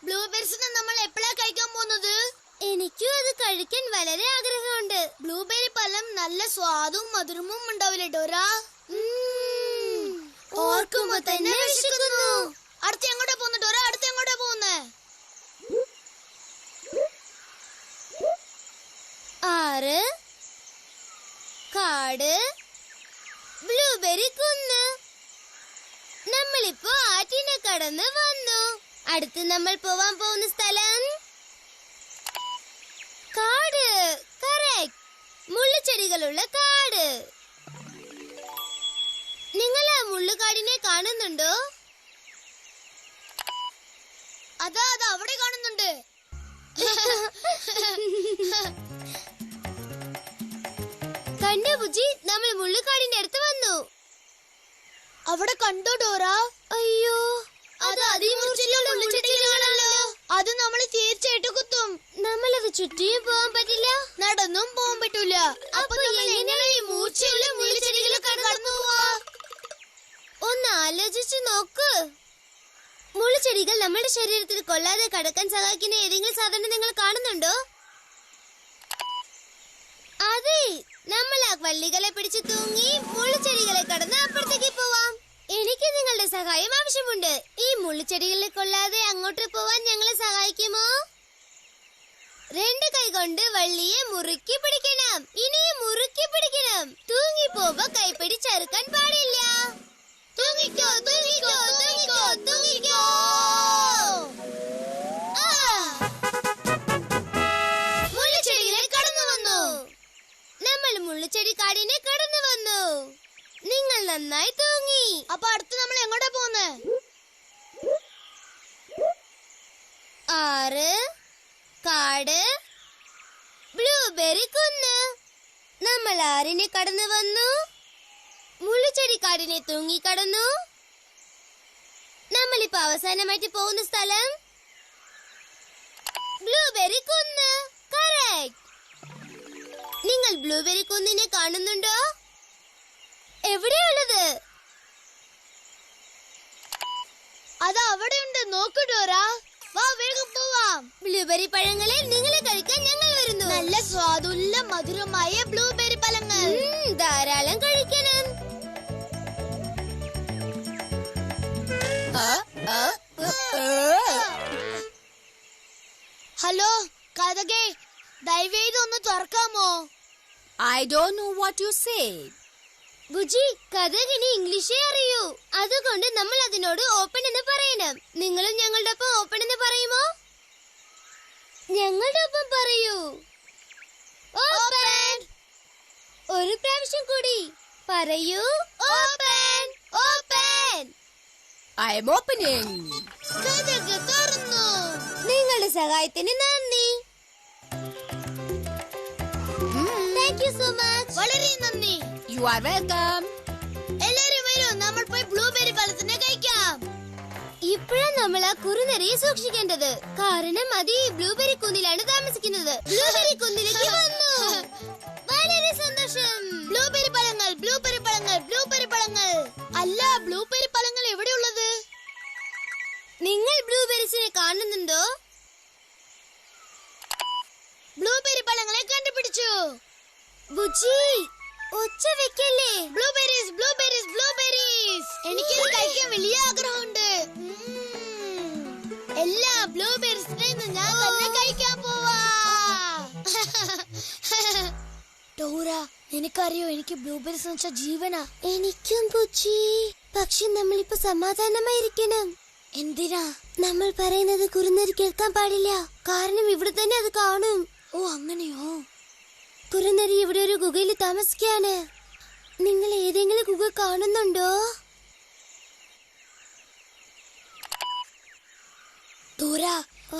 ബ്ലൂബെറീസിനെ നമ്മൾ എപ്പോഴാ കഴിക്കാൻ പോകുന്നത്? എനിക്കും അത് കഴിക്കാൻ വളരെ ആഗ്രഹമുണ്ട്. ബ്ലൂബെറി പഴം നല്ല സ്വാദും മധുരവും ഉണ്ടാവില്ലേ ഡോറ? ഓർക്കുമ്പോ തന്നെ വിശക്കുന്നു. അടുത്ത് എങ്ങോട്ടാ പോകുന്നു ഡോറ? അടുത്ത് എങ്ങോട്ടാ പോകുന്നേ? 6 കാട് ബ്ലൂബെറി കുന്ന്. നമ്മളിപ്പോ ആറ്റിനെ കടന്ന് വന്നു. അടുത്ത് നമ്മൾ പോവാൻ പോകുന്ന സ്ഥലം കാട്. കറക്റ്റ്, മുള്ളുചെടികളുള്ള കാട്. നിങ്ങൾ ആ മുള്ളുകാടിനെ കാണുന്നുണ്ടോ? അതാ അവിടെ കാണുന്നുണ്ട്. കണ്ടോ ബുജി, നമ്മൾ മുള്ളുകാടിന്റെ അടുത്ത് വന്നു. അവിടെ കണ്ടോ ഡോറ? അയ്യോ, അത് അതിമൂർച്ചയുള്ള മുള്ളുചെടികളാണല്ലോ. അത് നമ്മളെ തീർച്ചയായിട്ടും കുത്തും. നമ്മളത് ചുറ്റിയും പോകാൻ പറ്റില്ല, നടന്നും പോകാൻ പറ്റൂല. അപ്പൊ എങ്ങനെയാണ് ഈ മൂർച്ചയുള്ള മുള്ളുചെടികളൊക്കെ കടന്നു പോവാ? ഒന്ന് ആലോചിച്ചു നോക്ക്. മുള്ളുചെടികൾ നമ്മുടെ ശരീരത്തിൽ കൊള്ളാതെ കടക്കാൻ സഹായിക്കുന്ന ഏതെങ്കിലും സാധനം നിങ്ങൾ കാണുന്നുണ്ടോ? അതെ, നമ്മൾ ആ വള്ളികളെ പിടിച്ചു തൂങ്ങി മുള്ളുചെടികളെ കടന്ന് അപ്പുറത്തേക്ക് പോവാം. എനിക്ക് നിങ്ങളുടെ സഹായം ആവശ്യമുണ്ട്. ഈ മുള്ളുചെടികളെ കൊള്ളാതെ അങ്ങോട്ട് പോവാൻ ഞങ്ങളെ സഹായിക്കുമോ? 2 കൈ കൊണ്ട് വള്ളിയെ മുറുക്കി പിടിക്കണം. ഇനിയും മുറുക്കി പിടിക്കണം. തൂങ്ങി പോകുമ്പോ കൈപ്പിടി ചെറുക്കാൻ പാടില്ല. തൂങ്ങിക്കോ, തൂങ്ങിക്കോ, തൂങ്ങിക്കോ, തൂങ്ങിക്കോ. മുള്ളുചെടികളെ കടന്നു വന്നു. നമ്മൾ മുള്ളുചെടി കാടിനെ കടന്നു വന്നു. നിങ്ങൾ നന്നായി തൂങ്ങി. അപ്പൊ അടുത്ത് നമ്മൾ എങ്ങോട്ടാ പോകുന്നേ? 6 കാട് ബ്ലൂബെറി കുന്ന്. നമ്മൾ ആറിനെ കടന്നു വന്നു. മുള്ളുചെടി കാടിനെ തൂങ്ങി കടന്നു. നമ്മളിപ്പോ അവസാനമായിട്ട് പോകുന്ന സ്ഥലം ബ്ലൂബെറി കുന്ന്. കറക്റ്റ്. നിങ്ങൾ ബ്ലൂബെറി കുന്നിനെ കാണുന്നുണ്ടോ? എവിടെയുള്ളത്? അത് അവിടെയുണ്ട്. നോക്കൂ ഡോറ, വാ വേഗം പോവാം. ബ്ലൂബെറി പഴങ്ങളെ നിങ്ങളെ കഴിക്കാൻ ഞങ്ങൾ വരുന്നു. നല്ല സ്വാദുള്ള മധുരമായ ബ്ലൂബെറി പഴങ്ങൾ. ധാരാളം കഴിക്കണം. ഹലോ കഥകെ, ദയവേത് ഒന്ന് തുറക്കാമോ? I don't know what you said. Bujji, കഥകിന് ഇംഗ്ലീഷേ അറിയൂ. അതുകൊണ്ട് നമ്മൾ അതിനോട് ഓപ്പൺ എന്ന് പറയണം. നിങ്ങളും ഞങ്ങളുടെ ഒപ്പം ഓപ്പൺ എന്ന് പറയുമോ? ഞങ്ങളുടെ ഒപ്പം പറയൂ. ഓപ്പൺ. ഒരു പ്രാവശ്യം കൂടി പറയൂ. Open, open. I am opening. Kathak തുറന്നു. നിങ്ങളുടെ സഹായത്തിന് നന്ദി. Thank you so much. വളരെ നന്ദി. You are welcome. എല്ലാരും വരൂ, നമ്മൾ പോയി ബ്ലൂബെറി പഴത്തിനെ കഴിക്കാം. ഇപ്പോഴാണ് നമ്മൾ ആ കുറുനരിയെ സൂക്ഷിക്കേണ്ടത്. കാരണം അത് ഈ ബ്ലൂബെറി കുന്നിലാണ് താമസിക്കുന്നത്. ബ്ലൂബെറി കുന്നിലേക്ക് വന്നു. വളരെ സന്തോഷം. ബ്ലൂബെറി പഴങ്ങൾ, ബ്ലൂബെറി പഴങ്ങൾ, ബ്ലൂബെറി പഴങ്ങൾ. അല്ല, ബ്ലൂബെറി പഴങ്ങൾ എവിടെയുള്ളത്? നിങ്ങൾ ബ്ലൂബെറീസിനെ കാണുന്നുണ്ടോ? ബ്ലൂബെറി പഴങ്ങളെ കണ്ടുപിടിച്ചു. ബുജി, ഒച്ച വെക്കല്ലേ. Blueberries, blueberries, blueberries. എനിക്കിത് കഴിക്കാൻ വലിയ ആഗ്രഹമുണ്ട്. എല്ലാ ബ്ലൂബെറീസിനെ ഞാൻ തന്നെ കഴിക്കാൻ പോവാ. ഡോറ, നിനക്കറിയോ, എനിക്ക് ബ്ലൂബെറീസ് എന്ന് വെച്ചാൽ ജീവനാ. എനിക്കും ബുജി. പക്ഷെ നമ്മളിപ്പോ സമാധാനമായിരിക്കണം. എന്തിനാ? നമ്മൾ പറയുന്നത് കുറുനരി കേൾക്കാൻ പാടില്ല. കാരണം ഇവിടെ തന്നെ അത് കാണും. ഓ, അങ്ങനെയോ? കുറുനരി ഇവിടെ ഒരു ഗുഹയിൽ താമസിക്കാണ്. നിങ്ങൾ ഏതെങ്കിലും ഗുഹ കാണുന്നുണ്ടോ? ഡോറ,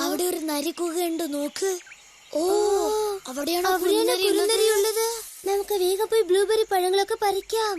അവിടെ ഒരു നരി ഗുഹയുണ്ട്, നോക്ക്. ഓ, അവിടെയാണോ കുറുനരി ഉള്ളത്? നമുക്ക് വേഗം പോയി ബ്ലൂബെറി പഴങ്ങളൊക്കെ പറിക്കാം.